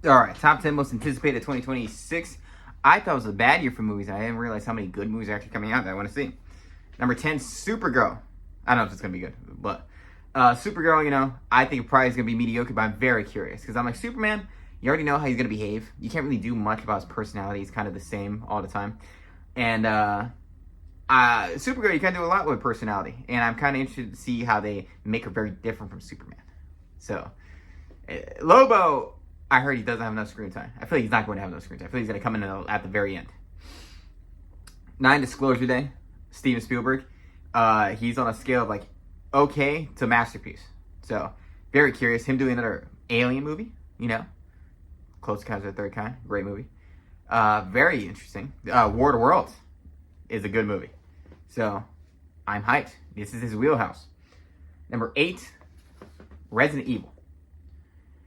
All right, top 10 most anticipated 2026. I thought it was a bad year for movies. I didn't realize how many good movies are actually coming out that I want to see. Number 10, Supergirl. I don't know if it's going to be good, but Supergirl, I think probably is going to be mediocre, but I'm very curious. Because I'm like, Superman, you already know how he's going to behave. You can't really do much about his personality. He's kind of the same all the time. And Supergirl, you can do a lot with personality. And I'm kind of interested to see how they make her very different from Superman. So, Lobo, I heard he doesn't have enough screen time. I feel like he's not going to have enough screen time. I feel like he's going to come in at the very end. 9, Disclosure Day, Steven Spielberg. He's on a scale of like okay to masterpiece. So, very curious. Him doing another Alien movie, Close Encounters of the Third Kind, great movie. Very interesting. War of the Worlds is a good movie. So, I'm hyped. This is his wheelhouse. Number 8, Resident Evil.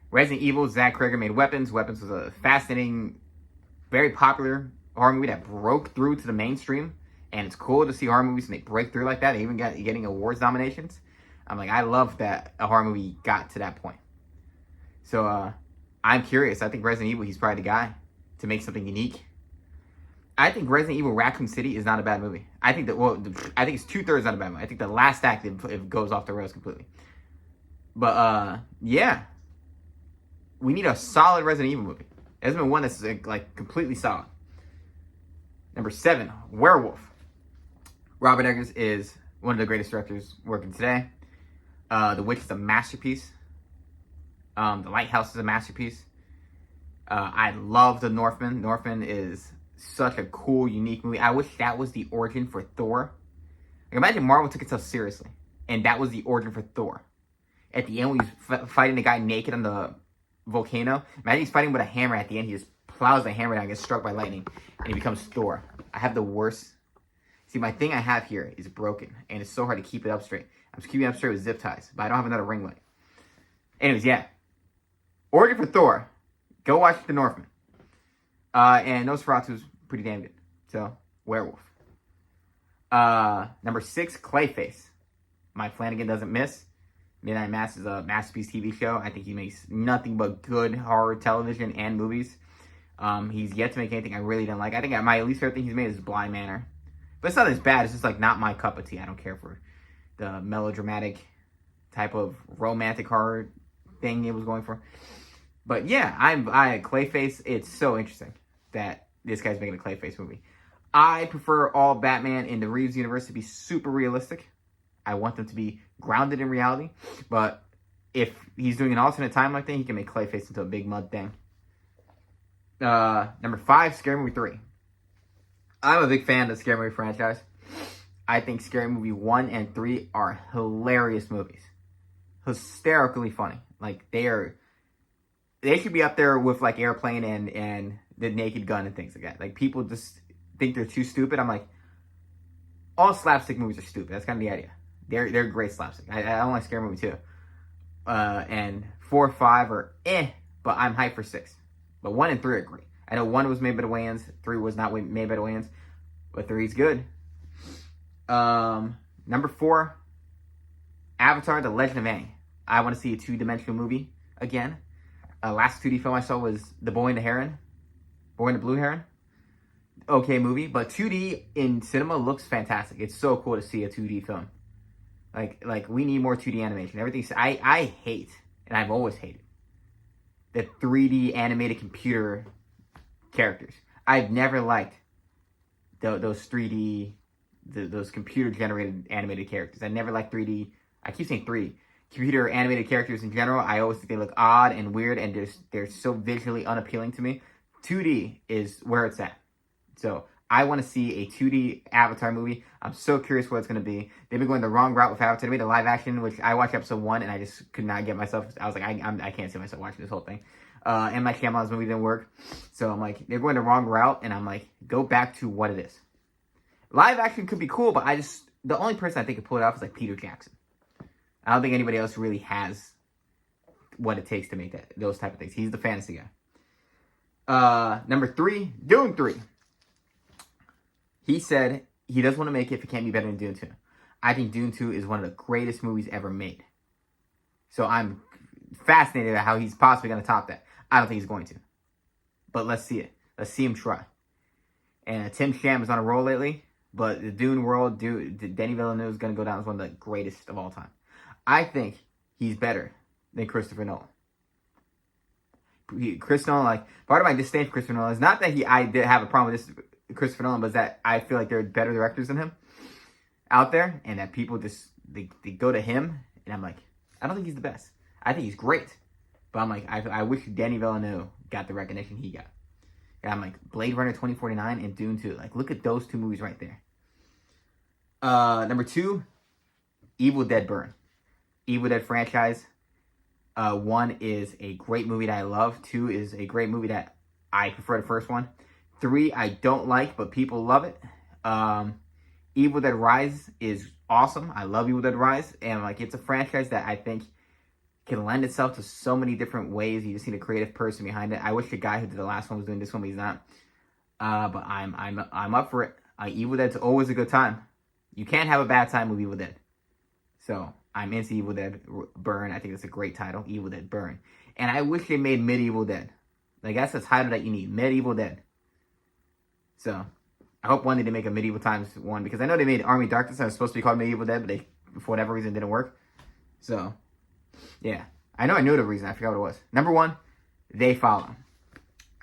Resident Evil, Zach Cregger made Weapons. Weapons was a fascinating, very popular horror movie that broke through to the mainstream. And it's cool to see horror movies and they break through like that. They even got getting awards nominations. I'm like, I love that a horror movie got to that point. So I'm curious. I think Resident Evil, he's probably the guy to make something unique. I think Resident Evil Raccoon City is not a bad movie. I think I think it's 2/3 not a bad movie. I think the last act, it goes off the rails completely. But yeah. We need a solid Resident Evil movie. There's been one that's like completely solid. Number 7, Werewolf. Robert Eggers is one of the greatest directors working today. The Witch is a masterpiece. The Lighthouse is a masterpiece. I love The Northman. Northman is such a cool, unique movie. I wish that was the origin for Thor. Like, imagine Marvel took itself seriously, and that was the origin for Thor. At the end, when he's fighting the guy naked on the volcano. Imagine he's fighting with a hammer at the end. He just plows the hammer down and gets struck by lightning. And he becomes Thor. I have the worst. See, my thing I have here is broken. And it's so hard to keep it up straight. I'm just keeping it up straight with zip ties. But I don't have another ring light. Anyways, yeah. Origin for Thor. Go watch The Northman. And Nosferatu's pretty damn good. So, Werewolf. Number 6, Clayface. Mike Flanagan doesn't miss. Midnight Mass is a masterpiece TV show. I think he makes nothing but good horror television and movies. He's yet to make anything I really didn't like. I think my least favorite thing he's made is Blind Manor. But it's not as bad. It's just like not my cup of tea. I don't care for the melodramatic type of romantic horror thing it was going for. But yeah, I Clayface. It's so interesting that this guy's making a Clayface movie. I prefer all Batman in the Reeves universe to be super realistic. I want them to be grounded in reality. But if he's doing an alternate timeline thing, he can make Clayface into a big mud thing. Number 5, Scary Movie 3. I'm a big fan of the Scary Movie franchise. I think Scary Movie 1 and 3 are hilarious movies. Hysterically funny. Like, they should be up there with, like, Airplane and The Naked Gun and things like that. Like, people just think they're too stupid. I'm like, all slapstick movies are stupid. That's kind of the idea. They're great slapstick. I don't like Scary Movie 2. And 4, 5 are but I'm hyped for 6. But 1 and 3 are great. I know 1 was made by the Wayans, 3 was not made by the Wayans, but 3 is good. Number 4, Avatar: The Legend of Aang. I want to see a 2-dimensional movie again. Last 2D film I saw was The Boy and the Blue Heron. Okay movie, but 2D in cinema looks fantastic. It's so cool to see a 2D film. Like we need more 2D animation. Everything I hate, and I've always hated, the 3D animated computer characters. I've never liked those 3D, those computer generated animated characters. I never liked 3D. I keep saying 3D. Computer animated characters in general. I always think they look odd and weird, and they're so visually unappealing to me. 2D is where it's at. So I want to see a 2D Avatar movie. I'm so curious what it's going to be. They've been going the wrong route with Avatar. They made a live action, which I watched episode 1, and I just could not get myself. I was like, I can't see myself watching this whole thing. And my Shyamalan's movie didn't work. So I'm like, they're going the wrong route, and I'm like, go back to what it is. Live action could be cool, but the only person I think could pull it off is like Peter Jackson. I don't think anybody else really has what it takes to make those type of things. He's the fantasy guy. Number 3, Dune 3. He said he doesn't want to make it if it can't be better than Dune 2. I think Dune 2 is one of the greatest movies ever made. So I'm fascinated at how he's possibly going to top that. I don't think he's going to. but let's see it. Let's see him try. And Tim Sham is on a roll lately, but the Dune world, Denis Villeneuve is going to go down as one of the greatest of all time. I think he's better than Christopher Nolan. Chris Nolan, like, part of my disdain for Christopher Nolan is not that I did have a problem with this Christopher Nolan, but that I feel like there are better directors than him out there, and that people just they go to him, and I'm like, I don't think he's the best. I think he's great, but I'm like, I wish Denis Villeneuve got the recognition he got. And I'm like, Blade Runner 2049 and Dune 2. Like, look at those two movies right there. Number 2, Evil Dead Burn. Evil Dead franchise. 1 is a great movie that I love. 2 is a great movie that I prefer the first one. 3, I don't like, but people love it. Evil Dead Rise is awesome. I love Evil Dead Rise. And, like, it's a franchise that I think can lend itself to so many different ways. You just need a creative person behind it. I wish the guy who did the last one was doing this one, but he's not. But I'm up for it. Evil Dead's always a good time. You can't have a bad time with Evil Dead. So I'm into Evil Dead Burn. I think it's a great title, Evil Dead Burn. And I wish they made Medieval Dead. Like, that's the title that you need, Medieval Dead. So I hope one day they make a Medieval Times one, because I know they made Army of Darkness and it was supposed to be called Medieval Dead, but they, for whatever reason, didn't work. So yeah, I knew the reason. I forgot what it was. Number 1, They Follow.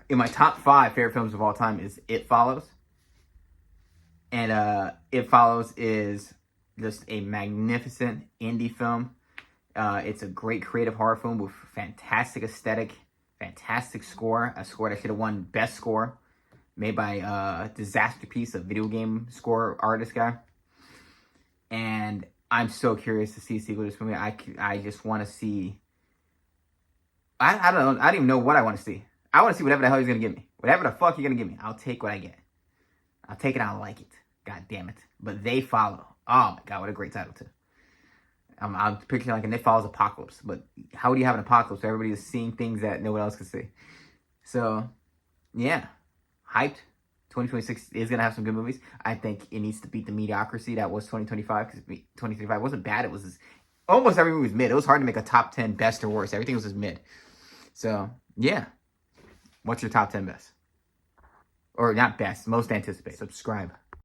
In my top 5 favorite films of all time is It Follows. And It Follows is just a magnificent indie film. It's a great creative horror film with fantastic aesthetic, fantastic score. A score that should have won Best Score, made by Disasterpiece, a video game score artist guy. And I'm so curious to see a sequel to this movie. I just want to see... I don't know. I don't even know what I want to see. I want to see whatever the hell he's going to give me. Whatever the fuck you're going to give me. I'll take what I get. I'll take it. I'll like it. God damn it. But They Follow. Oh my God, what a great title too. I'm picturing like a It Follows apocalypse. But how would you have an apocalypse where everybody is seeing things that no one else can see? So, yeah. Hyped. 2026 is going to have some good movies. I think it needs to beat the mediocrity that was 2025. Because 2025 wasn't bad. It was just, almost every movie was mid. It was hard to make a top 10 best or worst. Everything was just mid. So, yeah. What's your top 10 best? Or not best, most anticipated. Subscribe.